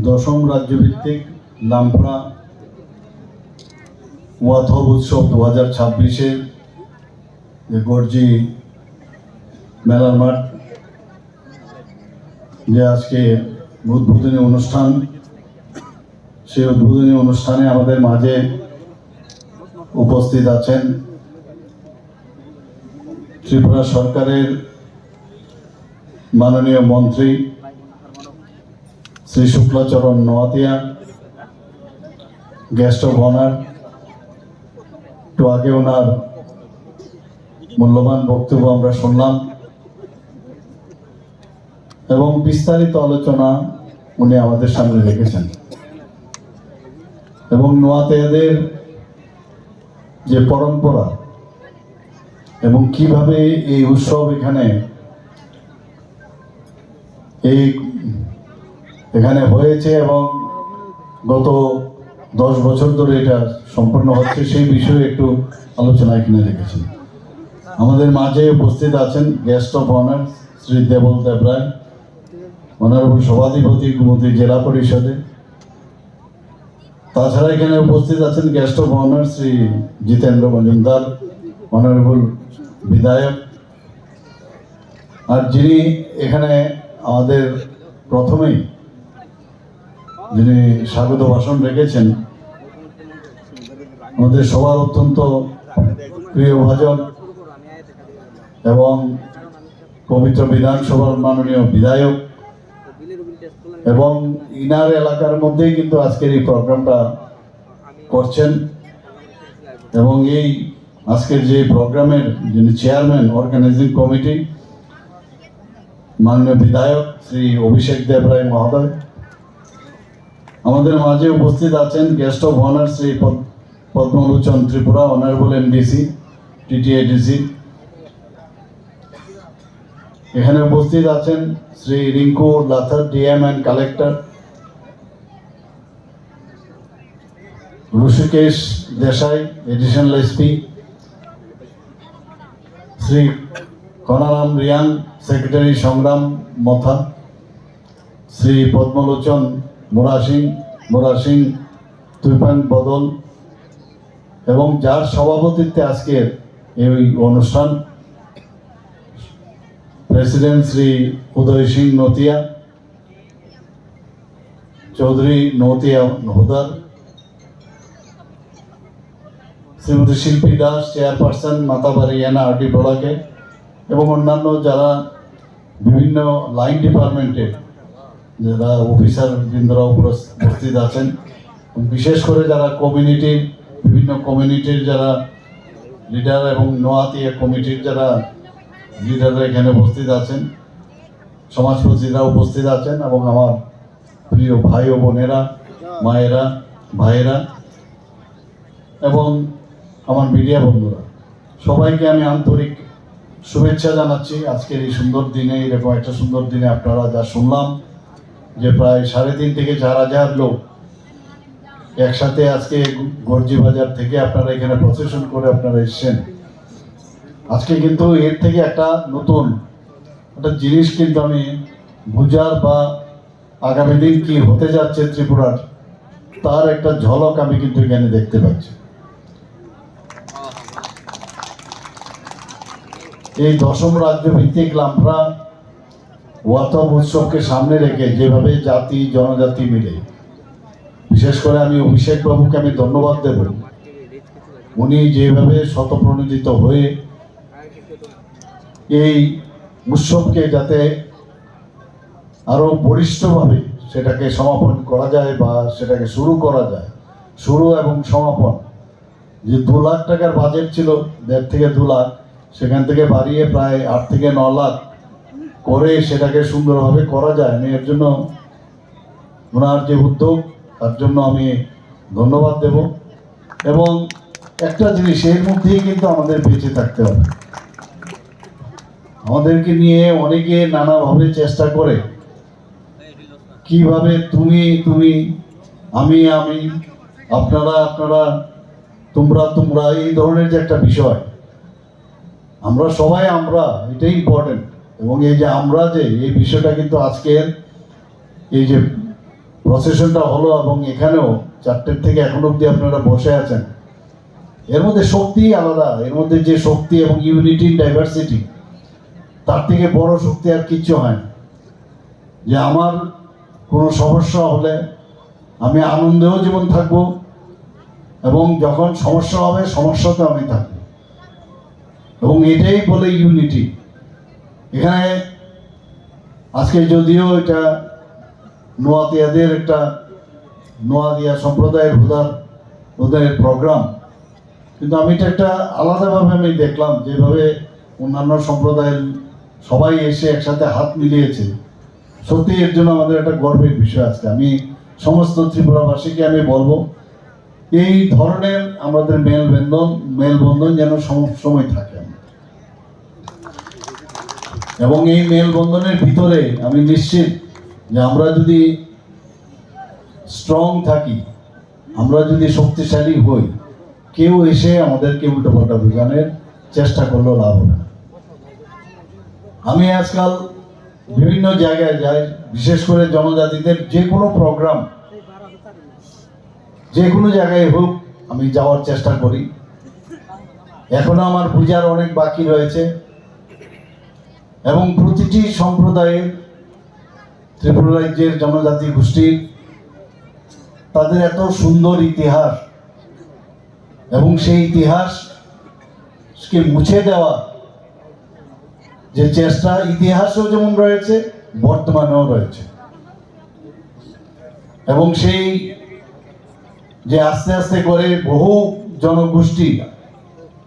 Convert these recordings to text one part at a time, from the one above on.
দশম রাজ্যভিত্তিক লামফড়া ওয়াথব উৎসব 2026-এ যে গর্জি মেলার মাঠ যে আজকে উদ্বোধনী অনুষ্ঠান, সেই উদ্বোধনী অনুষ্ঠানে আমাদের মাঝে উপস্থিত আছেন ত্রিপুরা সরকারের মাননীয় মন্ত্রী Shri Shuklacharan Noatia, guest of honour. একটু আগে ওনার মূল্যবান বক্তব্য আমরা শুনলাম এবং বিস্তারিত আলোচনা উনি আমাদের সামনে রেখেছেন এবং নোয়াতিয়াদের যে পরম্পরা এবং কিভাবে এই উৎসব এখানে হয়েছে এবং গত 10 বছর ধরে এটা সম্পন্ন হচ্ছে, সেই বিষয়ে একটু আলোচনা এখানে রেখেছেন। আমাদের মাঝে উপস্থিত আছেন guest of honour Shri Debal Debroy, honourable সভাধিপতি গোমতী জেলা পরিষদে। তাছাড়া এখানে উপস্থিত আছেন guest of honour Shri Jitendra Majumdar, honourable বিধায়ক। আর যিনি এখানে আমাদের প্রথমেই যিনি স্বাগত ভাষণ রেখেছেন, আমাদের সবার অত্যন্ত প্রিয় ভাজন এবং পবিত্র বিধানসভার মাননীয় বিধায়ক, এবং ইনার এলাকার মধ্যেই কিন্তু আজকের এই প্রোগ্রামটা করছেন। এবং এই আজকের যে প্রোগ্রামের যিনি চেয়ারম্যান অর্গানাইজিং কমিটি, মাননীয় বিধায়ক শ্রী অভিষেক দেবরায় মহোদয়। আমাদের মাঝে উপস্থিত আছেন guest of honour Shri Padmalochan Tripura, honourable MDC TTADC. এখানে উপস্থিত আছেন Shri Rinku Lathar, DM and collector. Rishikesh Desai, additional SP. Shri Kanaram Reang, secretary Sangram Motha. Shri পদ্মলোচন মোরাসিং তুইপাং বদল, এবং যার সভাপতিত্বে আজকের এই অনুষ্ঠান প্রেসিডেন্ট শ্রী উদয় সিং নতিয়া, চৌধুরী নতিয়া হুদার, শ্রীমতী শিল্পী দাস, চেয়ারপারসন মাতাবাড়ি আরডি ব্লকে, এবং অন্যান্য যারা বিভিন্ন লাইন ডিপার্টমেন্টের যারা অফিসার বৃন্দরা উপস্থিত আছেন, বিশেষ করে যারা বিভিন্ন কমিউনিটির যারা লিডার এবং নোয়াতিয়া কমিটির যারা লিডাররা এখানে উপস্থিত আছেন, সমাজপতিরা উপস্থিত আছেন, এবং আমার প্রিয় ভাই ও বোনেরা, মায়েরা, ভাইয়েরা, এবং আমার মিডিয়া বন্ধুরা, সবাইকে আমি আন্তরিক শুভেচ্ছা জানাচ্ছি। আজকের এই সুন্দর দিনে, এরকম একটা সুন্দর দিনে আপনারা যা শুনলাম যে প্রায় 3.5 থেকে 4,000 লোক একসাথে আজকে গর্জি বাজার থেকে আপনারা এখানে প্রসেশন করে আপনারা এসছেন। আজকে কিন্তু এর থেকে একটা নতুন একটা জিনিস কিন্তু আমি বুঝার বা আগামী দিন কি হতে যাচ্ছে ত্রিপুরার, তার একটা ঝলক আমি কিন্তু এখানে দেখতে পাচ্ছি। এই দশম রাজ্য ভিত্তিক লামফড়া ওয়াথব উৎসবকে সামনে রেখে যেভাবে জাতি জনজাতি মিলে, বিশেষ করে আমি অভিষেক বাবুকে আমি ধন্যবাদ দেব। উনি যেভাবে স্বতঃপ্রণোদিত হয়ে এই উৎসবকে যাতে আরো বলিষ্ঠভাবে সেটাকে সমাপন করা যায় বা সেটাকে শুরু করা যায়, শুরু এবং সমাপন, যে 2 লাখ টাকার বাজেট ছিল, 1.5 থেকে 2 লাখ, সেখান থেকে বাড়িয়ে প্রায় 8 থেকে 9 লাখ করে সেটাকে সুন্দরভাবে করা যায়। এর জন্য ওনার যে উদ্যোগ, তার জন্য আমি ধন্যবাদ দেব। এবং একটা জিনিস, এর মধ্যেই কিন্তু আমাদের বেঁচে থাকতে হবে। আমাদেরকে নিয়ে অনেকে নানাভাবে চেষ্টা করে, কিভাবে তুমি আমি আপনারা তোমরা এই ধরনের যে একটা বিষয়, আমরা সবাই এটাই ইম্পর্টেন্ট। এবং এই যে আমরা যে এই বিষয়টা কিন্তু আজকের এই যে প্রসেশনটা হলো এবং এখানেও 4টের থেকে এখন অবধি আপনারা বসে আছেন, এর মধ্যে শক্তি আলাদা। এর মধ্যে যে শক্তি এবং ইউনিটি ইন ডাইভার্সিটি, তার থেকে বড় শক্তি আর কিচ্ছু হয় না। যে আমার কোনো সমস্যা হলে আমি আনন্দেও যেমন থাকবো, এবং যখন সমস্যা হবে সমস্যাতে আমি থাকবো, এবং এটাই বলে ইউনিটি। এখানে আজকে যদিও এটা নোয়াদিয়াদের একটা নোয়াদিয়া সম্প্রদায়ের ওদের প্রোগ্রাম, কিন্তু আমি এটা একটা আলাদাভাবে আমি দেখলাম, যেভাবে অন্যান্য সম্প্রদায়ের সবাই এসে একসাথে হাত মিলিয়েছে। সত্যি এর জন্য আমাদের একটা গর্বের বিষয়। আজকে আমি সমস্ত ত্রিপুরাবাসীকে আমি বলবো, এই ধরনের আমাদের মেলবন্ধন যেন সময় থাকে, এবং এই মেলবন্ধনের ভিতরে আমি নিশ্চিত যে আমরা যদি স্ট্রং থাকি, আমরা যদি শক্তিশালী হই, কেউ এসে আমাদেরকে উল্টোপাল্টা বোঝানোর চেষ্টা করলেও লাভ হবে না। আমি আজকাল বিভিন্ন জায়গায় যাই, বিশেষ করে জনজাতিদের যে কোনো প্রোগ্রাম, যে কোনো জায়গায় হোক আমি যাওয়ার চেষ্টা করি। এখনো আমার বোঝার অনেক বাকি রয়েছে, এবং প্রতিটি সম্প্রদায়ের, ত্রিপুরা রাজ্যের জনজাতি গোষ্ঠীর তাদের এত সুন্দর ইতিহাস, এবং সেই ইতিহাসকে মুছে দেওয়া যে চেষ্টা, ইতিহাসও যেমন রয়েছে বর্তমানেও রয়েছে, এবং সেই যে আস্তে আস্তে করে বহু জনগোষ্ঠী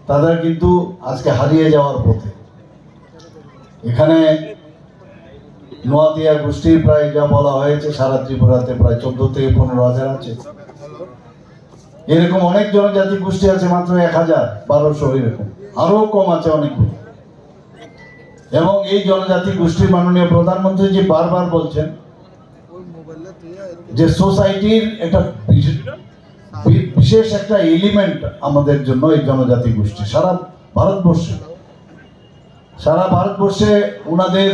তাদের কিন্তু আজকে হারিয়ে যাওয়ার পথে। এখানে নোয়াদিয়া গোষ্ঠীর প্রায় যা বলা হয়েছে সারা ত্রিপুরাতে প্রায় 14 থেকে 15,000 আছে। এরকম অনেক জনজাতি গোষ্ঠী আছে মাত্র 1,000, 1200 এরকম, আরো কম আছে অনেকগুলো। এবং এই জনজাতি গোষ্ঠীর মাননীয় প্রধানমন্ত্রী জি বারবার বলছেন যে সোসাইটির একটা বিশেষ একটা এলিমেন্ট আমাদের জন্য এই জনজাতি গোষ্ঠী। সারা ভারতবর্ষে ওনাদের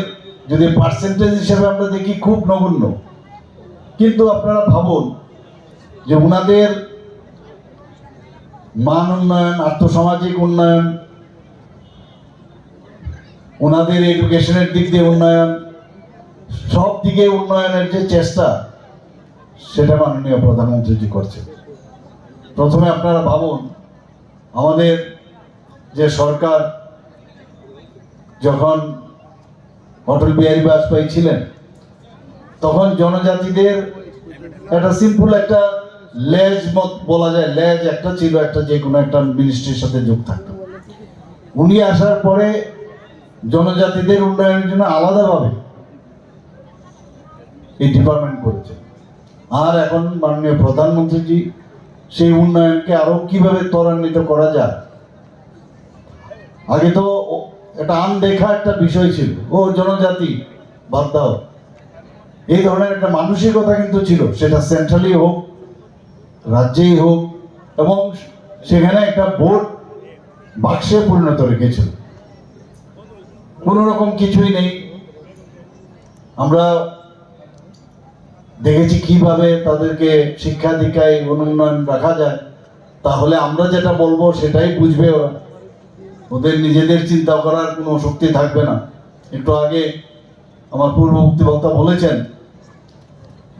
যদি পার্সেন্টেজ হিসেবে আমরা দেখি খুব নগণ্য, কিন্তু আপনারা ভাবুন যে ওনাদের মান উন্নয়ন, আর্থসামাজিক উন্নয়ন, ওনাদের এডুকেশনের দিক দিয়ে উন্নয়ন, সব দিকে উন্নয়নের যে চেষ্টা, সেটা মাননীয় প্রধানমন্ত্রীজি করছে। প্রথমে আপনারা ভাবুন, আমাদের যে সরকার যখন অটল বিহারী বাজপেয়ী ছিলেন, তখন জনজাতিদের একটা সিম্পল একটা লেজ মত বলা যায়, লেজ একটা ছিল, একটা যে কোনো একটা মিনিস্ট্রির সাথে যোগ থাকতো। উনি আসার পরে জনজাতিদের উন্নয়নের জন্য আলাদাভাবে এই ডিপার্টমেন্ট করেছে। আর এখন মাননীয় প্রধানমন্ত্রীজি সেই উন্নয়নকে আরো কিভাবে ত্বরান্বিত করা যায়। আগে তো এটা আনদেখা একটা বিষয় ছিল, ও জনজাতি বাদ দাও, এই ধরনের একটা মানসিকতা কিন্তু ছিল, সেটা সেন্ট্রালি হোক, রাজ্যেই হোক, এবং সেখানে একটা ভোট বাক্সে পরিণত রেখেছিল। কোন রকম কিছুই নেই। আমরা দেখেছি কিভাবে তাদেরকে শিক্ষা দীক্ষায় উন্নয়ন রাখা যায়, তাহলে আমরা যেটা বলবো সেটাই বুঝবে ওরা, ওদের নিজেদের চিন্তা করার কোনো শক্তি থাকবে না। একটু আগে আমার পূর্ববর্তী বক্তা বলেছেন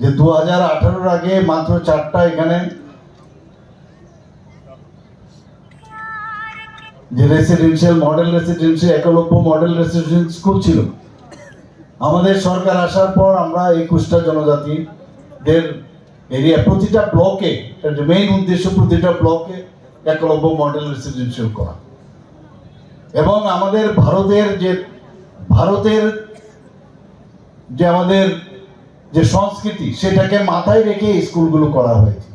যে 2018 আগে মাত্র 4টা এখানে যে residential model residential Eklavya model residential school ছিল। আমাদের সরকার আসার পর আমরা 21টা জনজাতিদের এরিয়া, প্রতিটা ব্লকে, মেইন উদ্দেশ্য প্রতিটা ব্লকে একলব্য মডেল রেসিডেন্সিয়াল করা, এবং আমাদের ভারতের যে আমাদের যে সংস্কৃতি, সেটাকে মাথায় রেখে স্কুলগুলো করা হয়েছে।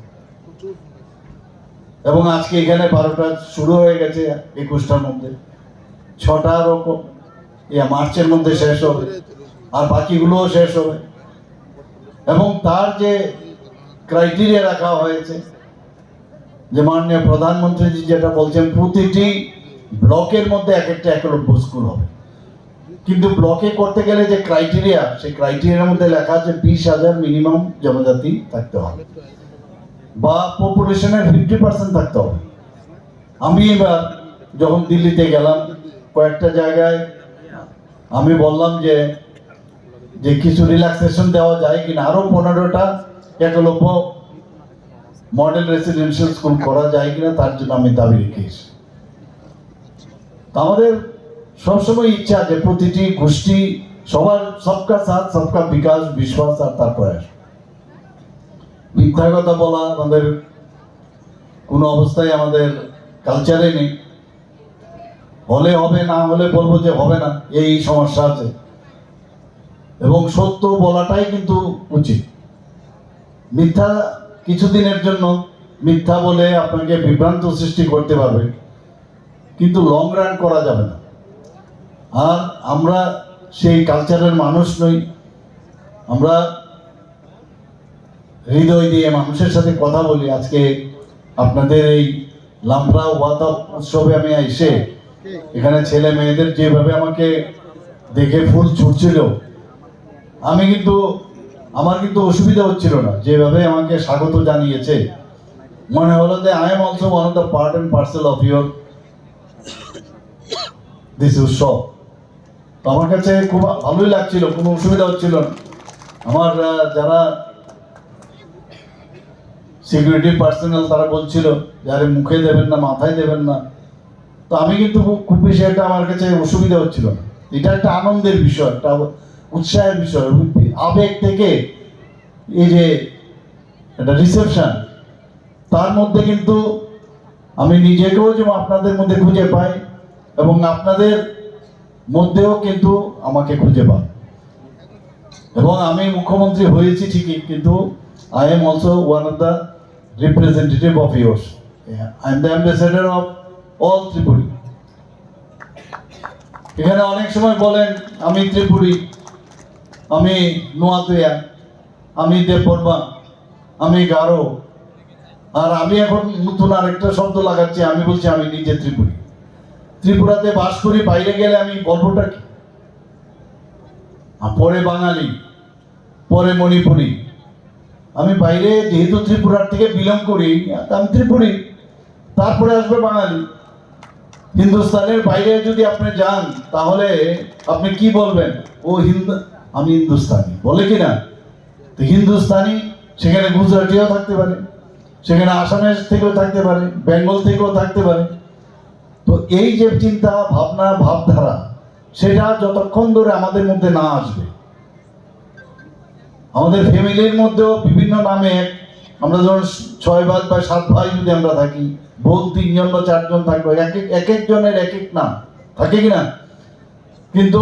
এবং আজকে এখানে 12টা শুরু হয়ে গেছে, 21টার মধ্যে 6টা মার্চের মধ্যে শেষ হবে, আর বাকিগুলোও শেষ হবে। এবং তার যে ক্রাইটেরিয়া রাখা হয়েছে, যে মাননীয় প্রধানমন্ত্রী যেটা বলছেন, প্রতিটি ব্লকের মধ্যে একটা একলব্য স্কুল হবে। কিন্তু ব্লকে করতে গেলে যে ক্রাইটেরিয়া, সেই ক্রাইটেরিয়ার মধ্যে লেখা আছে 20,000 মিনিমাম জনজাতি থাকতে হবে বা পপুলেশনের 50% থাকতে হবে। আমি এবার যখন দিল্লিতে গেলাম, কয়েকটা জায়গায় আমি বললাম যে কিছু রিল্যাক্সেশন দেওয়া যায় কিনা, আরো 15টা একলব্য মডেল রেসিডেন্সিয়াল স্কুল করা যায় কিনা, তার জন্য আমি দাবি রেখেছি। আমাদের সবসময় ইচ্ছা যে প্রতিটি গোষ্ঠী সবার সবকা সাথ সবকা বিকাশ, বিশ্বাস আর তার প্রয়াস। মিথ্যা কথা বলা আমাদের কোনো অবস্থায় আমাদের কালচারে নেই। হলে হবে, না হলে বলবো যে হবে না, এই সমস্যা আছে। এবং সত্য বলাটাই কিন্তু উচিত। মিথ্যা কিছুদিনের জন্য মিথ্যা বলে আপনাকে বিভ্রান্ত সৃষ্টি করতে পারবে, কিন্তু লং রান করা যাবে না। আর আমরা সেই কালচারের মানুষ নই। আমরা হৃদয় দিয়ে মানুষের সাথে কথা বলি। আজকে আপনাদের এই লামরা ওয়াদা উৎসবে আমি এসে এখানে ছেলে মেয়েদের যেভাবে আমাকে দেখে ফুল ছুটছিল, আমার কিন্তু অসুবিধা হচ্ছিল না। যেভাবে আমাকে স্বাগত জানিয়েছে, মনে হলো যে I am also one of the part and parcel of your this উৎসব। তো আমার কাছে খুব ভালোই লাগছিল, কোনো অসুবিধা হচ্ছিল না। আমার যারা সিকিউরিটি পার্সোনাল তারা বলছিল যারে মুখে দেবেন না, মাথায় দেবেন না। তো আমি কিন্তু খুব বেশি একটা আমার কাছে অসুবিধা হচ্ছিল না। এটা একটা আনন্দের বিষয়, একটা উৎসাহের বিষয়। আবেগ থেকে এই যে একটা রিসেপশন, তার মধ্যে কিন্তু আমি নিজেকেও যেমন আপনাদের মধ্যে খুঁজে পাই এবং আপনাদের মধ্যেও কিন্তু আমাকে খুঁজে পান। এবং আমি মুখ্যমন্ত্রী হয়েছি ঠিকই, কিন্তু I am also one of the representative of yours. I am the ambassador of all Tripuri. এখানে অনেক সময় বলেন আমি ত্রিপুরি, আমি নোয়াতুয়া, আমি দেববর্মা, আমি গারো। আর আমি এখন নতুন আরেকটা শব্দ লাগাচ্ছি, আমি বলছি আমি নিজে ত্রিপুরি। ত্রিপুরাতে বাস করি, বাইরে গেলে আমি গল্পটা কি, পরে বাঙালি, পরে মণিপুরি। আমি বাইরে যেহেতু ত্রিপুরার থেকে বিলং করি, আমি ত্রিপুরি, তারপরে আসবে বাঙালি। হিন্দুস্তানের বাইরে যদি আপনি যান, তাহলে আপনি কি বলবেন? ও আমি হিন্দুস্তানি বলে কিনা। তো হিন্দুস্তানি, সেখানে গুজরাটিও থাকতে পারে, সেখানে আসামের থেকেও থাকতে পারে, বেঙ্গল থেকেও থাকতে পারে। তো এই যে চিন্তা ভাবনা, ভাবধারা, সেটা যতক্ষণ ধরে আমাদের মধ্যে না আসবে, আমাদের ফ্যামিলির মধ্যেও বিভিন্ন নামে, আমরা যখন 6 ভাই বা 7 ভাই যদি আমরা থাকি, বোন 3 জন বা 4 জন থাকবে, এক একজনের এক এক নাম থাকে কিনা। কিন্তু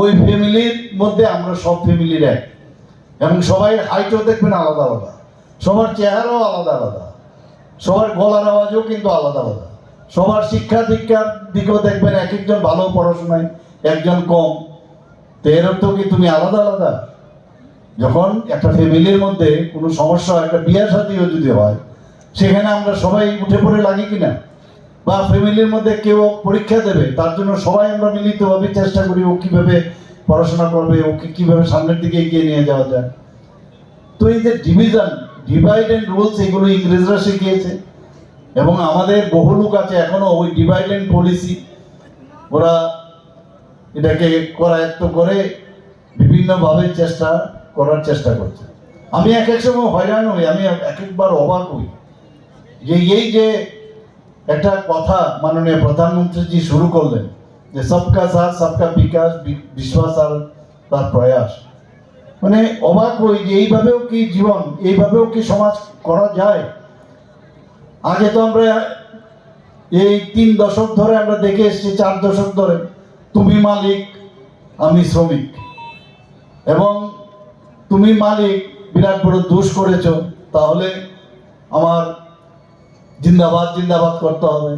ওই ফ্যামিলির মধ্যে আমরা সব ফ্যামিলির এক, এবং সবাই হাইটও দেখবেন আলাদা আলাদা, সবার চেহারাও আলাদা আলাদা, সবার গলার আওয়াজও কিন্তু আলাদা আলাদা, সবার শিক্ষা দীক্ষার দিকেও দেখবেন এক একজন ভালো পড়াশোনায়, একজন কম। তো এর অর্থ কি তুমি আলাদা আলাদা? যখন একটা ফ্যামিলির মধ্যে কোনো সমস্যা, একটা বিয়ে শাদীও যদি হয়, সেখানে আমরা সবাই উঠে পড়ে লাগি কিনা। বা ফ্যামিলির মধ্যে কেউ পরীক্ষা দেবে, তার জন্য সবাই আমরা মিলিতভাবে চেষ্টা করি ও কিভাবে পড়াশোনা করবে, ওকে কিভাবে সামনের দিকে এগিয়ে নিয়ে যাওয়া যায়। তো এই যে ডিভিশন, ডিভাইড অ্যান্ড রুলস, এগুলো ইংরেজরা শিখিয়েছে, এবং আমাদের বহু লোক আছে এখনো ওই ডিভাইড অ্যান্ড পলিসি, ওরা এটাকে করায়ত্ত করে বিভিন্নভাবে করার চেষ্টা করছে। আমি এক এক সময় হয়রান হই, আমি এক একবার অবাক হই যে এই যে একটা কথা মাননীয় প্রধানমন্ত্রীজি শুরু করলেন, যে সবকা সাথ সবকা বিকাশ, বিশ্বাস আর তার প্রয়াস। মানে অবাক হই যে এইভাবেও কি জীবন, এইভাবেও কি সমাজ করা যায়। আগে তো আমরা এই 3 দশক ধরে আমরা দেখে এসেছি, 4 দশক ধরে, তুমি মালিক আমি শ্রমিক, এবং তুমি মালিক বিরাট বড় দোষ করেছ, তাহলে আমার জিন্দাবাদ জিন্দাবাদ করতে হবে,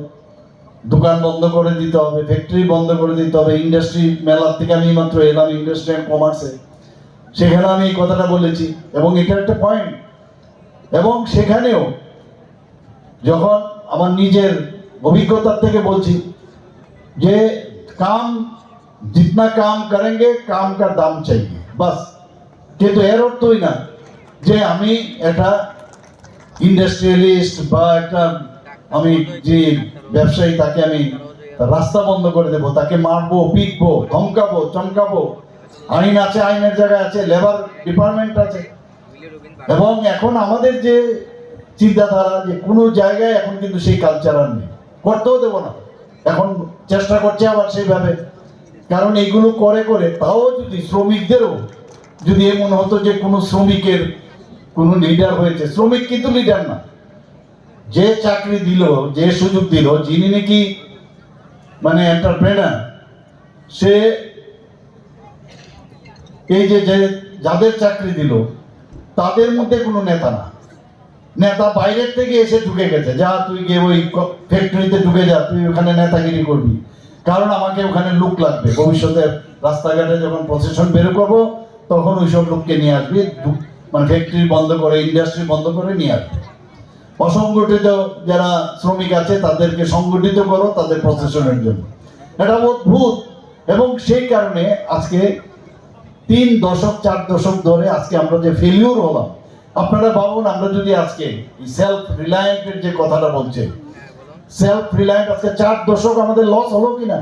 দোকান বন্ধ করে দিতে হবে, ফ্যাক্টরি বন্ধ করে দিতে হবে। ইন্ডাস্ট্রি মেলার থেকে আমি মাত্র এলাম, ইন্ডাস্ট্রি অ্যান্ড কমার্সে, সেখানে আমি এই কথাটা বলেছি, এবং এটা একটা পয়েন্ট। এবং সেখানেও যখন আমার নিজের অভিজ্ঞতার থেকে বলছি যে কাম जितना काम करेंगे काम का दाम चाहिए बस। কিন্তু এর অর্থই না যে আমি একটা ইন্ডাস্ট্রিয়ালিস্ট বা একটা আমি যে ব্যবসায়ী তাকে আমি রাস্তা বন্ধ করে দেবো, তাকে মারবো, পিটবো, ধমকাবো, চমকাবো। আইন আছে, আইনের জায়গায় আছে, লেবার ডিপার্টমেন্ট আছে। এবং এখন আমাদের যে চিন্তাধারা যে কোনো জায়গায় এখন কিন্তু সেই কালচার আর নেই, করতেও দেবো না। এখন চেষ্টা করছে আবার সেইভাবে, কারণ এইগুলো করে করে তাও যদি শ্রমিকদেরও যদি এমন হতো যে কোনো শ্রমিকের কোনো লিডার হয়েছে, শ্রমিক কিন্তু লিডার না, যে চাকরি দিল, যে সুযোগ দিল, যিনি নাকি মানে এন্টারপ্রেনার, সে এই যে যাদের চাকরি দিল তাদের মধ্যে কোনো নেতা না। নেতা বাইরের থেকে এসে ঢুকে গেছে, যা তুই গিয়ে ওই ফ্যাক্টরিতে ঢুকে যা, তুই ওখানে নেতাগিরি করবি, কারণ আমাকে ওখানে লোক লাগবে। ভবিষ্যতে রাস্তাঘাটে যখন প্রসেশন বের করবো তখন ওইসব লোককে নিয়ে আসবি, মানে ফ্যাক্টরি বন্ধ করে, ইন্ডাস্ট্রি বন্ধ করে নিয়ে আসবে। অসংগঠিত যারা শ্রমিক আছে তাদেরকে সংগঠিত করো তাদের প্রসেশনের জন্য। এটা অদ্ভুত। এবং সেই কারণে আজকে 3 দশক 4 দশক ধরে আজকে আমরা যে ফেলিউর হলাম, আপনারা ভাবুন আমরা যদি আজকে সেলফ রিলায়েন্টের যে কথাটা বলছে, সেলফ রিলায়েন্ট আজকে 4 দশক আমাদের লস হলো কিনা।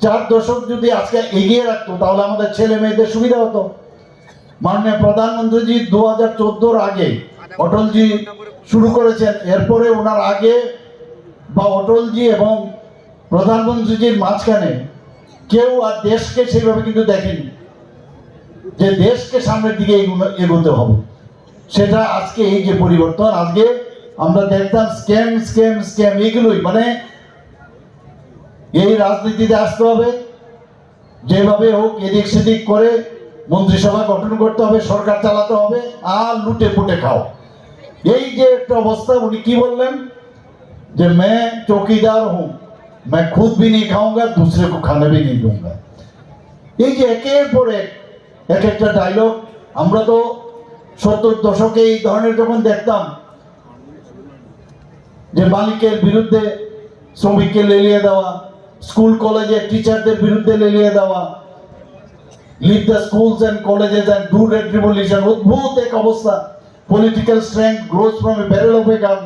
4 দশক যদি আজকে এগিয়ে রাখতো তাহলে আমাদের ছেলে মেয়েদের সুবিধা হতো। মাননীয় প্রধানমন্ত্রীজি 2014 আগে অটলজি শুরু করেছেন, এরপরে ওনার আগে বা অটলজি এবং প্রধানমন্ত্রীজির মাঝখানে কেউ আর দেশকে সেইভাবে কিন্তু দেখেনি যে দেশকে সামনের দিকে এগোতে হবে। সেটা আজকে এই যে পরিবর্তন, আজকে আমরা দেখতাম স্ক্যাম স্ক্যাম স্ক্যাম, এইগুলোই মানে এই রাজনীতিতে আসতে হবে, যেভাবে হোক এদিক সেদিক করে মন্ত্রিসভা গঠন করতে হবে, সরকার চালাতে হবে, আর লুটে পুটে খাও। এই যে একটা অবস্থা, উনি কি বললেন যে मैं चौकीदार हूं, मैं खुद भी नहीं खाऊंगा, दूसरे को खाने भी नहीं दूंगा। এই যে একের পর এক একটা ডায়লগ, আমরা তো 70 দশকে এই ধরনের যখন দেখতাম যে মালিকের বিরুদ্ধে শ্রমিককে লেলিয়ে দেওয়া, স্কুল কলেজে টিচারদের বিরুদ্ধে লেলিয়ে দেওয়া, leave the schools and colleges and do red revolution, অদ্ভুত এক অবস্থা। Political strength grows from a barrel of a gun,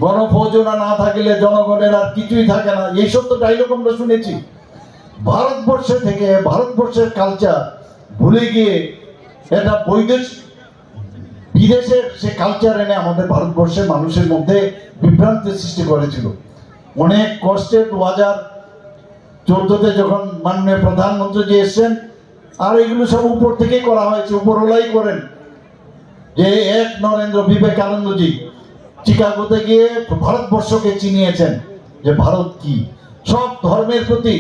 গণফৌজনা না থাকলে জনগণের আর কিছুই থাকে না। এইসব তো ডায়লগ আমরা শুনেছি। ভারতবর্ষে থেকে ভারতবর্ষের কালচার ভুলে গিয়ে এটা বিদেশের সে কালচার এনে আমাদের ভারতবর্ষের মানুষের মধ্যে বিভ্রান্তির সৃষ্টি করেছিল। অনেক কষ্টে 2014-তে যখন মাননীয় প্রধানমন্ত্রী এসেছেন, আর এগুলো সব উপর থেকেই করা হয়েছে, উপরওয়ালাই করেন। যে এক নরেন্দ্র বিবেকানন্দজি চিকাগোতে গিয়ে ভারতবর্ষকে চিনিয়েছেন যে ভারত কি, সব ধর্মের প্রতি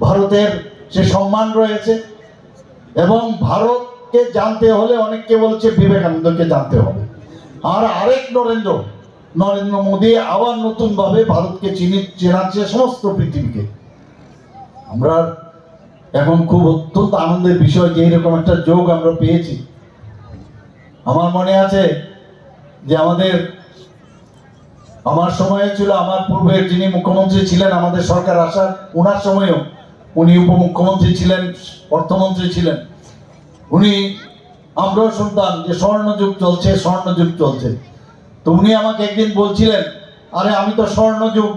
ভারতের সে সম্মান রয়েছে। এবং ভারতকে জানতে হলে অনেককে বলছে বিবেকানন্দকে জানতে হবে। আর আরেক নরেন্দ্র মোদী আবার নতুন ভাবে ভারতকে চেনাচ্ছে সমস্ত পৃথিবীকে। আমরা এখন খুব অত্যন্ত আনন্দের বিষয় যে এরকম একটা যোগ আমরা পেয়েছি। আমার মনে আছে যে আমার সময়ে ছিল, আমার পূর্বের যিনি মুখ্যমন্ত্রী ছিলেন আমাদের সরকার আসার, ওনার সময়েও উনি উপমুখ্যমন্ত্রী ছিলেন, অর্থমন্ত্রী ছিলেন। উনি আমরাও শুনতাম যে স্বর্ণযুগ চলছে, স্বর্ণযুগ চলছে। তো উনি আমাকে একদিন বলছিলেন, আরে আমি তো স্বর্ণযুগ।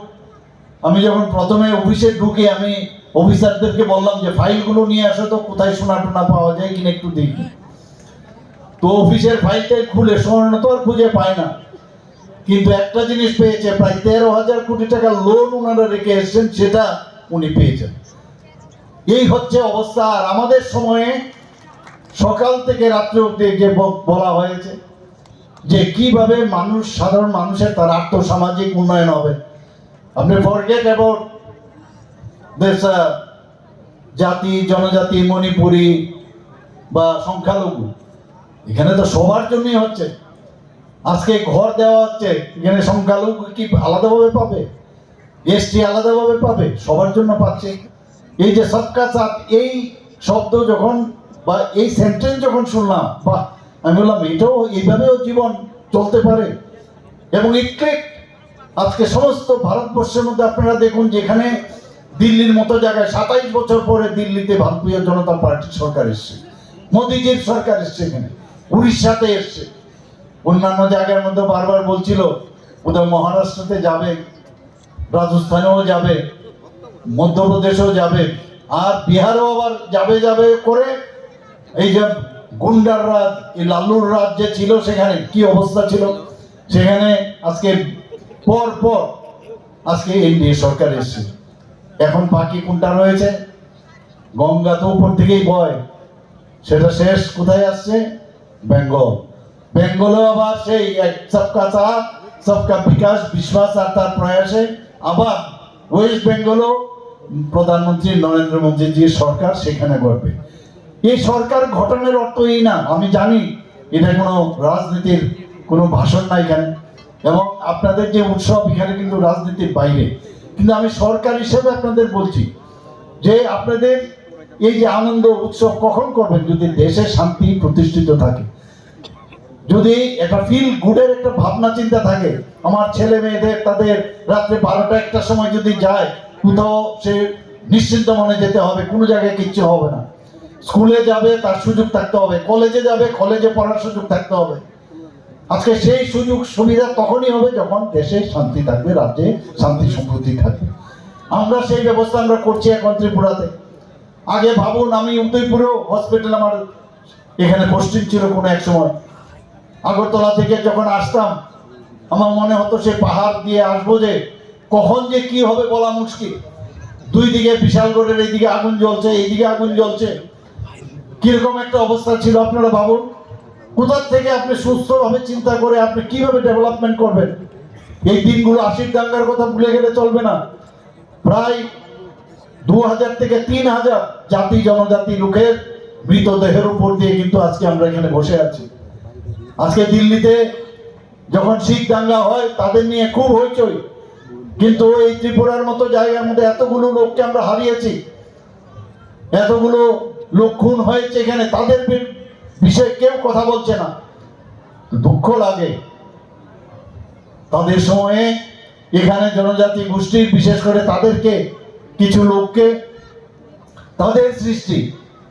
আমি যখন প্রথমে অফিসে ঢুকে আমি অফিসারদেরকে বললাম যে ফাইলগুলো নিয়ে আসো তো, কোথায় সোনা টোনা পাওয়া যায় কিনা একটু দেখি। তো অফিসের ফাইলটাই খুলে স্বর্ণ তো আর খুঁজে পায় না, কিন্তু একটা জিনিস পেয়েছে, প্রায় 13,000 কোটি টাকা লোন ওনারা রেখে এসেছেন, সেটা উনি পেয়েছেন। এই হচ্ছে অবস্থা। আর আমাদের সময়ে সকাল থেকে রাত্রে অবধি যে বলা হয়েছে যে কিভাবে সাধারণ মানুষের তার আর্থসামাজিক উন্নয়ন হবে। আপনি ফরগেট অ্যাবাউট দিস জাতি জনজাতি, মণিপুরি বা সংখ্যালঘু, এখানে তো সবার জন্যই হচ্ছে। আজকে ঘর দেওয়া হচ্ছে, এখানে সংখ্যালঘু কি আলাদাভাবে পাবে, এসটি আলাদাভাবে পাবে, সবার জন্য পাচ্ছে। এই যে সবকা সাথ, এই শব্দ যখন বা এই সেন্টেন্স যখন শুনলাম, বা আমি বললাম এটাও এইভাবেও জীবন চলতে পারে। এবং আজকে সমস্ত ভারতবর্ষের মধ্যে আপনারা দেখুন, যেখানে দিল্লির মতো জায়গায় 27 বছর পরে দিল্লিতে ভারতীয় জনতা পার্টির সরকার এসছে, মোদিজির সরকার এসছে, এখানে উড়িষ্যাতে এসছে, অন্যান্য জায়গার মধ্যে বারবার বলছিল বোধহয় মহারাষ্ট্রতে যাবে, রাজস্থানেও যাবে, মধ্যপ্রদেশেও যাবে, আর বিহারও আবার যাবে যাবে করে। এই যে গুন্ডার রাজ, এই লালুর রাজ যে ছিল, সেখানে কি অবস্থা ছিল, সেখানে আজকে পর পর আজকে এনডিএ সরকার এসছে। এখন বাকি কোনটা রয়েছে? গঙ্গা তো উপর থেকেই বয়, সেটা শেষ কোথায় আসছে? বেঙ্গল। বেঙ্গলে আবার সেই এক সবকা সাথ সবকা বিকাশ বিশ্বাস আর তার প্রয়াসে আবার ওয়েস্ট বেঙ্গলও প্রধানমন্ত্রী নরেন্দ্র মোদীজির সরকার সেখানে গড়বে। এই সরকার গঠনের অর্থ এই না, আমি জানি এটা কোনো রাজনীতির কোনো ভাষণ না এখানে, এবং আপনাদের যে উৎসব এখানে কিন্তু রাজনীতির বাইরে। কিন্তু আমি সরকার হিসেবে আপনাদের বলছি যে আপনাদের এই যে আনন্দ উৎসব কখন করবেন? যদি দেশে শান্তি প্রতিষ্ঠিত থাকে, যদি একটা ফিল গুডের একটা ভাবনা চিন্তা থাকে, আমার ছেলে মেয়েদের তাদের রাত্রে 12টা 1টার সময় যদি যায় কোথাও, সে নিশ্চিন্ত মনে যেতে হবে, কোনো জায়গায় কিচ্ছু হবে না। স্কুলে যাবে তার সুযোগ থাকতে হবে, কলেজে যাবে কলেজে পড়ার সুযোগ থাকতে হবে। আজকে সেই সুযোগ সুবিধা তখনই হবে যখন দেশে শান্তি থাকবে, রাজ্যে শান্তি সম্প্রীতি থাকবে। আমরা সেই ব্যবস্থা আমরা করছি এখন ত্রিপুরাতে। আগে ভাবুন, আমি উদয়পুরেও হসপিটাল আমার এখানে পোস্টিং ছিল কোনো এক সময়। আগরতলা থেকে যখন আসতাম আমার মনে হতো সে পাহাড় দিয়ে আসবো, যে কখন যে কি হবে বলা মুশকিল। দুই দিকে বিশালগড়ের এইদিকে আগুন জ্বলছে, এইদিকে আগুন জ্বলছে, কিরকম একটা অবস্থা ছিল আপনারা ভাবুন। কোথা থেকে আপনি সুস্থভাবে চিন্তা করে আপনি কিভাবে ডেভেলপমেন্ট করবেন? এই দিনগুলো 80 দাঙ্গার কথা ভুলে গেলে চলবে না। প্রায় 2000 থেকে 3000 জাতি জনজাতি লোকের মৃতদেহের উপর দিয়ে কিন্তু আজকে আমরা এখানে বসে আছি। আজকে দিল্লিতে যখন শিখ দাঙ্গা হয় তাদের নিয়ে খুব হইচই, কিন্তু এই ত্রিপুরার মতো জায়গার মধ্যে এতগুলো লোককে আমরা হারিয়েছি, এতগুলো লোক খুন হয়েছে এখানে, তাদের বিষয়ে কেউ কথা বলছে না। দুঃখ লাগে। তাদের সময়ে এখানে জনজাতি গোষ্ঠীর বিশেষ করে তাদেরকে কিছু লোককে তাদের সৃষ্টি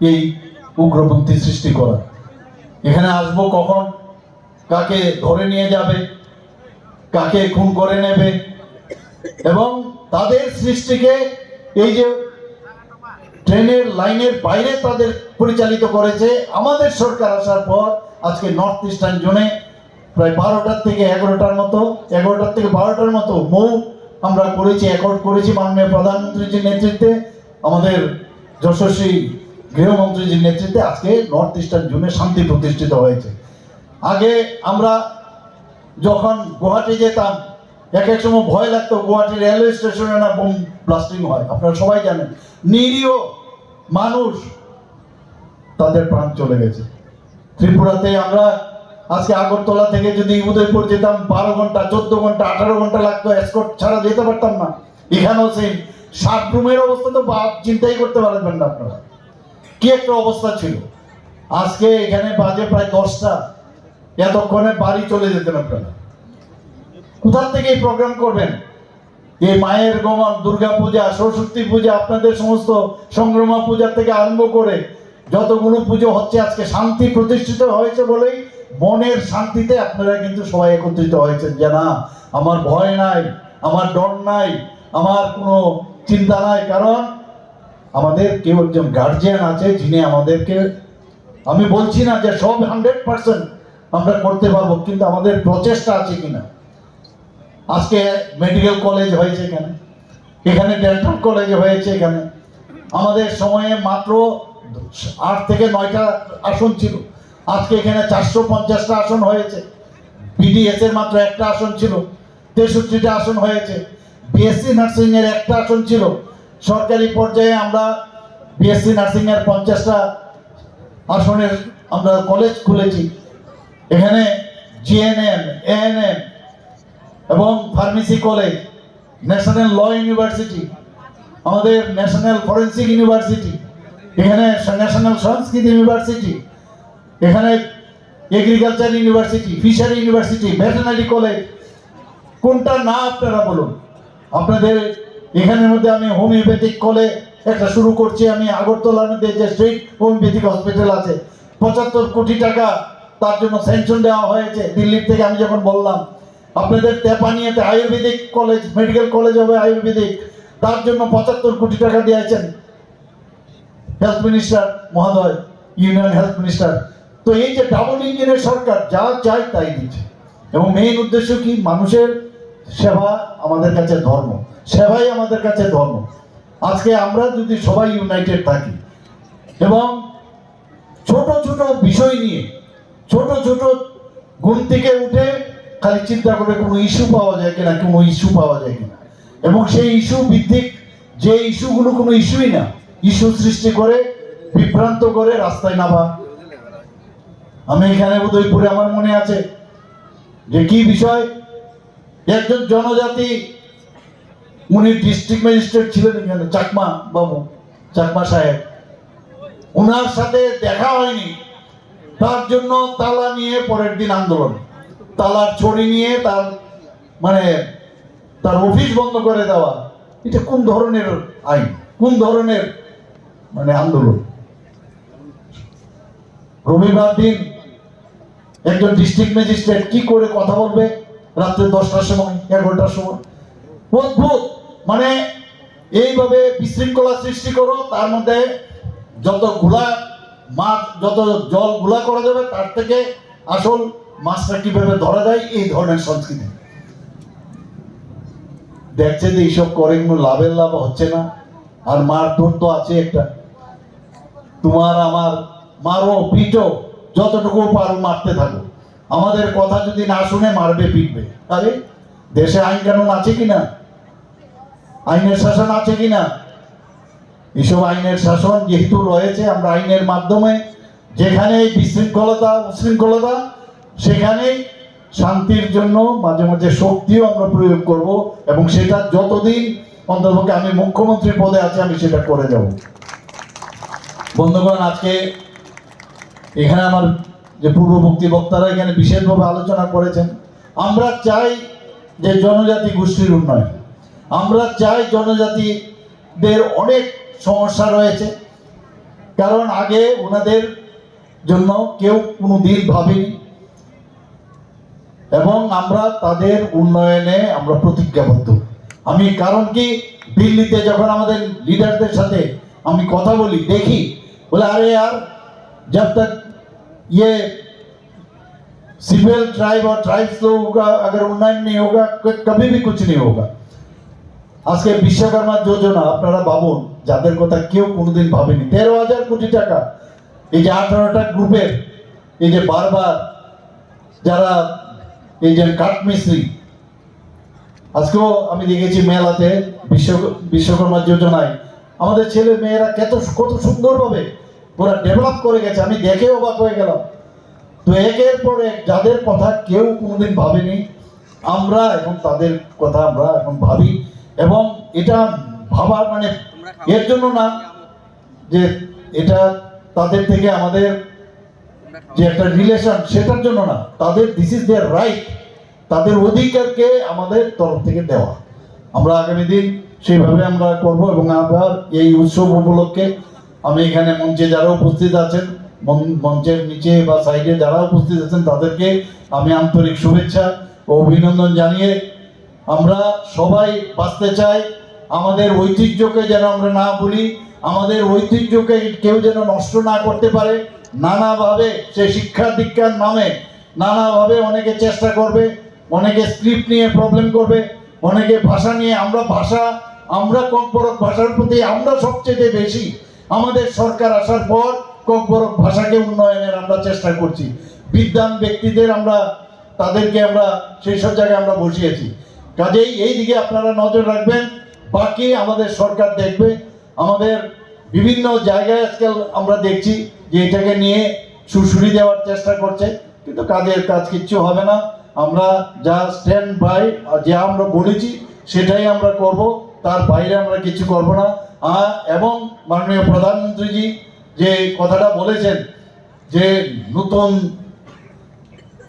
এই উগ্রপন্থী সৃষ্টি করা। এখানে আসবো কখন, কাকে ধরে নিয়ে যাবে, কাকে খুন করে নেবে, এবং তাদের সৃষ্টিকে এই যে ট্রেনের লাইনের বাইরে তাদের পরিচালিত করেছে। আমাদের সরকার আসার পর আজকে নর্থ ইস্টার্ন জোনে প্রায় 12টার থেকে 11টার মতো, 11টার থেকে 12টার মতো মৌ আমরা করেছি, অ্যাকর্ড করেছি মাননীয় প্রধানমন্ত্রীজির নেতৃত্বে, আমাদের যশস্বী গৃহমন্ত্রীজির নেতৃত্বে। আজকে নর্থ ইস্টার্ন জোনে শান্তি প্রতিষ্ঠিত হয়েছে। আগে আমরা যখন গুয়াহাটি যেতাম এক এক সময় ভয় লাগতো, গুয়াহাটি রেলওয়ে স্টেশনে না বোম ব্লাস্টিং হয়, আপনারা সবাই জানেন। নিরীহ মানুষ তাদের প্রাণ চলে গেছে। ত্রিপুরাতে আমরা আজকে আগরতলা থেকে যদি উদয়পুর যেতাম 12 ঘন্টা 14 ঘন্টা 18 ঘন্টা লাগতো, এসকর্ট ছাড়া যেতে পারতাম না। এখানেও সেম। 7 রুমের অবস্থা তো চিন্তাই করতে পারবেন না আপনারা, কি একটা অবস্থা ছিল। আজকে এখানে বাজে প্রায় 10টা, এতক্ষণে বাড়ি চলে যেতেন আপনারা। কোথা থেকে এই প্রোগ্রাম করবেন? এই মায়ের গমন, দুর্গা পূজা, সরস্বতী পূজা, আপনাদের সমস্ত সংগ্রামা পূজা থেকে আরম্ভ করে যতগুলো পুজো হচ্ছে, আজকে শান্তি প্রতিষ্ঠিত হয়েছে বলেই মনের শান্তিতে আপনারা কিন্তু সবাই একত্রিত হয়েছেন, যে না আমার ভয় নাই, আমার ডর নাই, আমার কোনো চিন্তা নাই। কারণ আমাদের কেউ একজন গার্জিয়ান আছে যিনি আমাদেরকে, আমি বলছি না যে সব 100% আমরা করতে পারবো, কিন্তু আমাদের প্রচেষ্টা আছে কিনা। আজকে মেডিকেল কলেজ হয়েছে এখানে, এখানে ডেন্টাল কলেজ হয়েছে এখানে। আমাদের সময়ে মাত্র 8 থেকে 9টা আসন ছিল, আজকে এখানে 450টা আসন হয়েছে। বিডিএস এর মাত্র একটা আসন ছিল, 63টা আসন হয়েছে। বিএসসি নার্সিং এর একটা আসন ছিল। সরকারি পর্যায়ে আমরা বিএসসি নার্সিং এর 50টা আসনের আমরা কলেজ খুলেছি। এখানে জিএনএম, এএনএম এবং pharmacy college, national law university, আমাদের ন্যাশনাল ফরেন্সিক ইউনিভার্সিটি, এখানে ন্যাশনাল সংস্কৃত ইউনিভার্সিটি, এখানে agriculture university, fishery university, veterinary college. কোনটা না আপনারা বলুন। আপনাদের এখানের মধ্যে আমি হোমিওপ্যাথিক কলেজ একটা শুরু করছি। আমি আগরতলার মধ্যে যে স্টেট হোমিওপ্যাথিক হসপিটাল আছে, 75 কোটি টাকা তার জন্য স্যাংশন দেওয়া হয়েছে দিল্লির থেকে। আমি যখন বললাম আপনাদের তেপানিয়াতে আয়ুর্বেদিক কলেজ, মেডিকেল কলেজ হবে আয়ুর্বেদিক, তার জন্য 75 কোটি টাকা দিয়েছেন হেলথ মিনিস্টার মহোদয়, ইউনিয়ন হেলথ মিনিস্টার। তো এই যে ডাবল ইঞ্জিনের সরকার যা চায় তাই দিচ্ছে, এবং মেইন উদ্দেশ্য কি? মানুষের সেবা আমাদের কাছে ধর্ম, সেবাই আমাদের কাছে ধর্ম। আজকে আমরা যদি সবাই ইউনাইটেড থাকি এবং ছোট ছোট বিষয় নিয়ে, ছোট ছোট ঘুম থেকে উঠে খালি চিন্তা করে কোনো ইস্যু পাওয়া যায় কিনা, কোনো ইস্যু পাওয়া যায় কিনা, এবং সেই ইস্যু ভিত্তিক যে ইস্যুগুলো কোনো ইস্যুই না, ইস্যু সৃষ্টি করে বিভ্রান্ত করে রাস্তায় নামা। আমি এখানে উদয়পুরে আমার মনে আছে যে কি বিষয়, একজন জনজাতি, উনি ডিস্ট্রিক্ট ম্যাজিস্ট্রেট ছিলেন এখানে, চাকমা বাবু, চাকমা সাহেব, ওনার সাথে দেখা হয়নি, তার জন্য তালা নিয়ে পরের দিন আন্দোলন, তালার ছড়ি নিয়ে তার মানে তার অফিস বন্ধ করে দেওয়া। এটা কোন ধরনের আইন, কোন ধরনের মানে আন্দোলন? রবিবার দিন একজন ডিস্ট্রিক্ট ম্যাজিস্ট্রেট কি করে কথা বলবে রাত্রে 10টার সময়, 11টার সময়? অদ্ভুত। মানে এইভাবে বিশৃঙ্খলা সৃষ্টি করো, তার মধ্যে যত গুলা মাছ, যত জল গুলা করা যাবে তার থেকে আসল মাছটা কিভাবে ধরা যায়, এই ধরনের সংস্কৃতি। দেখছে যে এইসব করে কোনো লাভের লাভ হচ্ছে না, আর মারধর তো আছে একটা, তোমার আমার মারো পিটো, যতটুকু পারো মারতে থাকো, আমাদের কথা যদি না শুনে মারবে পিটবে। আরে দেশে আইন কানুন আছে কিনা, আইনের শাসন আছে কিনা? এসব আইনের শাসন যেহেতু রয়েছে, আমরা আইনের মাধ্যমে যেখানে বিশৃঙ্খলতা উশৃঙ্খলতা, সেখানেই শান্তির জন্য মাঝে মাঝে শক্তিও আমরা প্রয়োগ করব, এবং সেটা যতদিন অন্ততপক্ষে আমি মুখ্যমন্ত্রী পদে আছি আমি সেটা করে যাব। বন্ধুগণ, আজকে এখানে আমার যে পূর্ববর্তী বক্তারা এখানে বিশেষভাবে আলোচনা করেছেন, আমরা চাই যে জনজাতি গোষ্ঠীর উন্নয়ন, আমরা চাই জনজাতিদের অনেক সমস্যা রয়েছে, কারণ আগে ওনাদের জন্য কেউ কোনো দিন ভাবেনি, এবং আমরা তাদের উন্নয়নে আমরা প্রতিজ্ঞাবদ্ধ। আমি কারণ কি, দিল্লিতে যখন আমাদের লিডারদের সাথে আমি কথা বলি, দেখি বলে अरे यार जब तक ये सिविल ट्राइब और ट्राइब्स लोगों का अगर उन्नयन नहीं होगा कभी भी कुछ नहीं होगा। আজকে বিশ্বকর্মা যোজনা আপনারা ভাবুন, যাদের কথা কেউ কোনোদিন ভাবেনি, 13,000 কোটি টাকা, এই যে 18টা গ্রুপের, এই যে বারবার যারা এই যে কাঠমিস্ত্রি, আজকেও আমি দেখেছি মেলাতে বিশ্বকর্মা যোজনায় আমাদের ছেলে মেয়েরা কত সুন্দরভাবে ওরা ডেভেলপ করে গেছে, আমি দেখে অবাক হয়ে গেলাম। তো একের পর এক যাদের কথা কেউ কোনোদিন ভাবেনি, আমরা এখন তাদের কথা আমরা এখন ভাবি, এবং এটা ভাবার মানে এর জন্য না যে এটা তাদের থেকে আমাদের যে একটা রিলেশন সেটার জন্য না, তাদের দিস ইজ দেয়ার রাইট, তাদের অধিকারকে আমাদের তরফ থেকে দেওয়া। আমরা আগামী দিন সেইভাবে আমরা করব, এবং আবার এই উৎসব উপলক্ষে আমি এখানে মঞ্চে যারা উপস্থিত আছেন, মঞ্চের নিচে বা সাইডে যারা উপস্থিত আছেন, তাদেরকে আমি আন্তরিক শুভেচ্ছা ও অভিনন্দন জানিয়ে, আমরা সবাই বাঁচতে চাই, আমাদের ঐতিহ্যকে যেন আমরা না ভুলি, আমাদের ঐতিহ্যকে কেউ যেন নষ্ট না করতে পারে। নানাভাবে সে শিক্ষা দীক্ষার নামে নানাভাবে অনেকে চেষ্টা করবে, অনেকে স্ক্রিপ্ট নিয়ে প্রবলেম করবে, অনেকে ভাষা নিয়ে, আমরা ককবরক ভাষার প্রতি আমরা সবচেয়ে বেশি, আমাদের সরকার আসার পর ককবরক ভাষাকে উন্নয়নের আমরা চেষ্টা করছি। বিদ্বান ব্যক্তিদের আমরা তাদেরকে আমরা সেই সব জায়গায় আমরা বসিয়েছি, কাজেই এই দিকে আপনারা নজর রাখবেন। বাকি আমাদের সরকার দেখবে, আমাদের বিভিন্ন জায়গায় আজকাল আমরা দেখছি যে এটাকে নিয়ে সুশুরি দেওয়ার চেষ্টা করছে, কিন্তু কাজের কাজ কিচ্ছু হবে না। আমরা যা স্ট্যান্ড বাই, যে আমরা বলেছি সেটাই আমরা করব, তার বাইরে আমরা কিছু করব না। এবং মাননীয় প্রধানমন্ত্রীজি যে কথাটা বলেছেন যে নতুন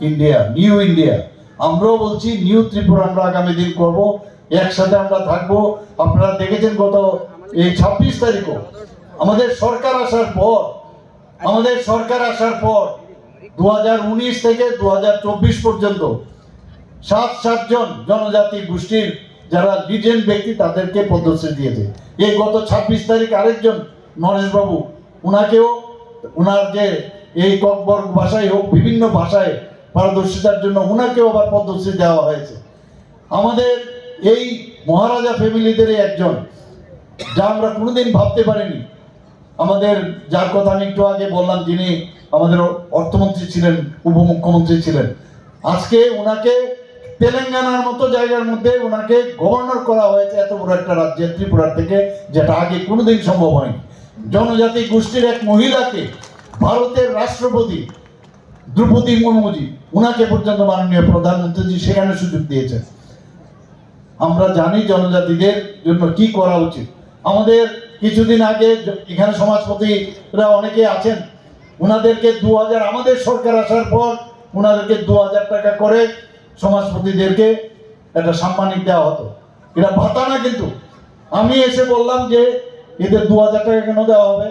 ইন্ডিয়া, নিউ ইন্ডিয়া, আমরাও বলছি নিউ ত্রিপুরা আমরা আগামী দিন করব, একসাথে আমরা থাকবো। আপনারা দেখেছেন গত এই 26 তারিখও আমাদের সরকার আসার পর 2019 থেকে 2024 পর্যন্ত 7 জনজাতি গোষ্ঠীর যারা লিজেন্ড ব্যক্তি তাদেরকে পদ্মশ্রী দিয়েছে। এই গত 26 তারিখ আরেকজন নরেশবাবু, ওনাকেও ওনার যে এই ককবর্গ ভাষায় হোক বিভিন্ন ভাষায় পারদর্শিতার জন্য ওনাকেও আবার পদ্মশ্রী দেওয়া হয়েছে। আমাদের এই মহারাজা ফ্যামিলিদেরই একজন, যা আমরা কোনোদিন ভাবতে পারিনি। আমাদের যার কথা আমি একটু আগে বললাম, যিনি আমাদের অর্থমন্ত্রী ছিলেন, উপমুখ্যমন্ত্রী ছিলেন, আজকে ওনাকে তেলেঙ্গানার মতো জায়গার মধ্যে ওনাকে গভর্নর করা হয়েছে এত বড় একটা রাজ্যে ত্রিপুরার থেকে, যেটা আগে কোনোদিন সম্ভব হয়নি। জনজাতি গোষ্ঠীর এক মহিলাকে ভারতের রাষ্ট্রপতি দ্রৌপদী মুর্মুজি ওনাকে পর্যন্ত মাননীয় প্রধানমন্ত্রী সেখানে সুযোগ দিয়েছেন। আমরা জানি জনজাতিদের জন্য কি করা উচিত। আমাদের কিছুদিন আগে এখানে সমাজপতিরা অনেকে আছেন, ওনাদেরকে 2000, আমাদের সরকার আসার পর ওনাদেরকে 2000 টাকা করে সমাজপতিদেরকে একটা সাম্মানিক দেওয়া হতো। এটা ভাতা না, কিন্তু আমি এসে বললাম যে এদের 2000 টাকা কেন দেওয়া হবে।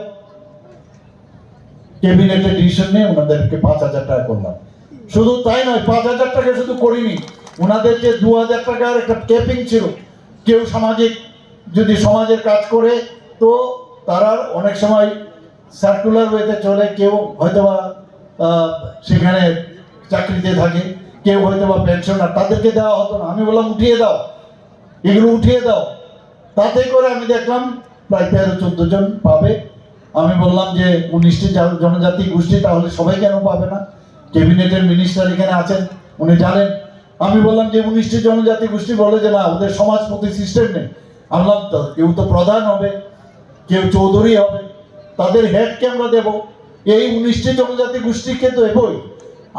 ক্যাবিনেটের ডিসিশন নিয়ে ওনাদেরকে 5000 টাকা করলাম। শুধু তাই নয়, 5000 টাকা শুধু করিনি, ওনাদের যে 2000 টাকার একটা ক্যাপিং ছিল। কেউ সামাজিক যদি সমাজের কাজ করে তো তারা অনেক সময় সার্কুলার ওয়েতে চলে, কেউ হয়তোবা সেখানে চাকরিতে থাকে, কেউ হয়তোবা পেনশনার, তাদেরকে দেওয়া হতো না। আমি বললাম উঠিয়ে দাও, এগুলো উঠিয়ে দাও। তাতে করে আমি দেখলাম প্রায় 13-14 জন পাবে। আমি বললাম যে 19টি জনজাতি গোষ্ঠী, তাহলে সবাই কেন পাবে না? ক্যাবিনেটের মিনিস্টার এখানে আছেন, উনি জানেন। আমি বললাম যে 19টি জনজাতি গোষ্ঠী বলে যে না, ওদের সমাজপতি সিস্টেম নেই। আমি বললাম কেউ তো প্রধান হবে, কেউ চৌধুরী হবে, তাদের হেডকে আমরা দেব। এই 19টি জনজাতি গোষ্ঠীকে তো দেবই।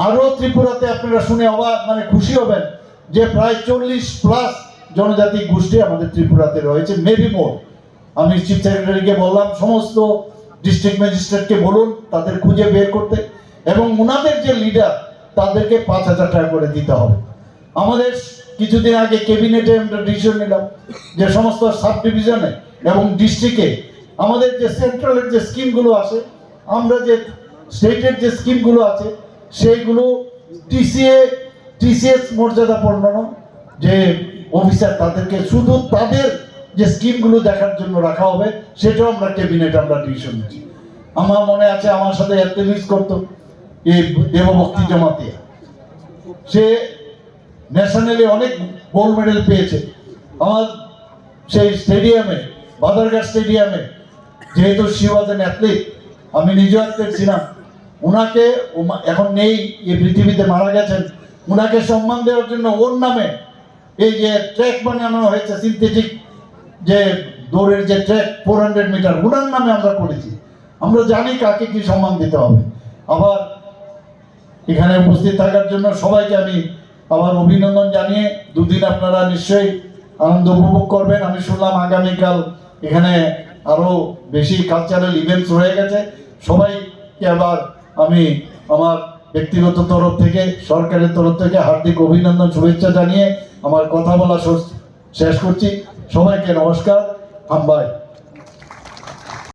আরও ত্রিপুরাতে আপনারা শুনে অবাক, মানে খুশি হবেন যে প্রায় 40+ জনজাতি গোষ্ঠী আমাদের ত্রিপুরাতে রয়েছে, মেবি মোর। আমি চিফ সেক্রেটারিকে বললাম সমস্ত ডিস্ট্রিক্ট ম্যাজিস্ট্রেটকে বলুন তাদের খুঁজে বের করতে, এবং ওনাদের যে লিডার তাদেরকে 5000 টাকা করে দিতে হবে। আমাদের কিছুদিন আগে ক্যাবিনেটে আমরা ডিসিশন নিলাম যে সমস্ত সাব ডিভিশনে এবং ডিস্ট্রিক্টে আমাদের যে সেন্ট্রালের যে স্কিমগুলো আছে, আমরা যে স্টেটের যে স্কিমগুলো আছে, সেইগুলো টিসিএস মর্যাদাপূর্ণ যে অফিসার তাদেরকে শুধু তাদের যে স্কিমগুলো দেখার জন্য রাখা হবে, সেটাও আমরা ক্যাবিনেট আমরা ডিসিশন নিচ্ছি। আমার মনে আছে আমার সাথে অ্যাক্টিভিস্ট করতো এই দেবভক্তি জমাতিয়া, সে ন্যাশনালি অনেক গোল্ড মেডেল পেয়েছে। আমার সেই স্টেডিয়ামে, বাদারঘাট স্টেডিয়ামে, যেহেতু শি ওয়াজ অ্যান অ্যাথলিট, আমি নিজেও অ্যাথলিট ছিলাম, ওনাকে এখন নেই, এই পৃথিবীতে মারা গেছেন, ওনাকে সম্মান দেওয়ার জন্য ওর নামে এই যে ট্র্যাক বানানো হয়েছে, সিনথেটিক যে দৌড়ের যে ট্র্যাক 400 মিটার, ওনার নামে আমরা করেছি। আমরা জানি কাকে কি সম্মান দিতে হবে। আবার এখানে উপস্থিত থাকার জন্য সবাইকে আমি আবার অভিনন্দন জানিয়ে, দুদিন আপনারা নিশ্চয়ই আনন্দ উপভোগ করবেন। আমি শুনলাম আগামীকাল এখানে আরো বেশি কালচারাল ইভেন্টস রয়ে গেছে। সবাইকে আবার আমি আমার ব্যক্তিগত তরফ থেকে, সরকারের তরফ থেকে হার্দিক অভিনন্দন, শুভেচ্ছা জানিয়ে আমার কথা বলা শেষ করছি। সবাইকে নমস্কার, হামবাই।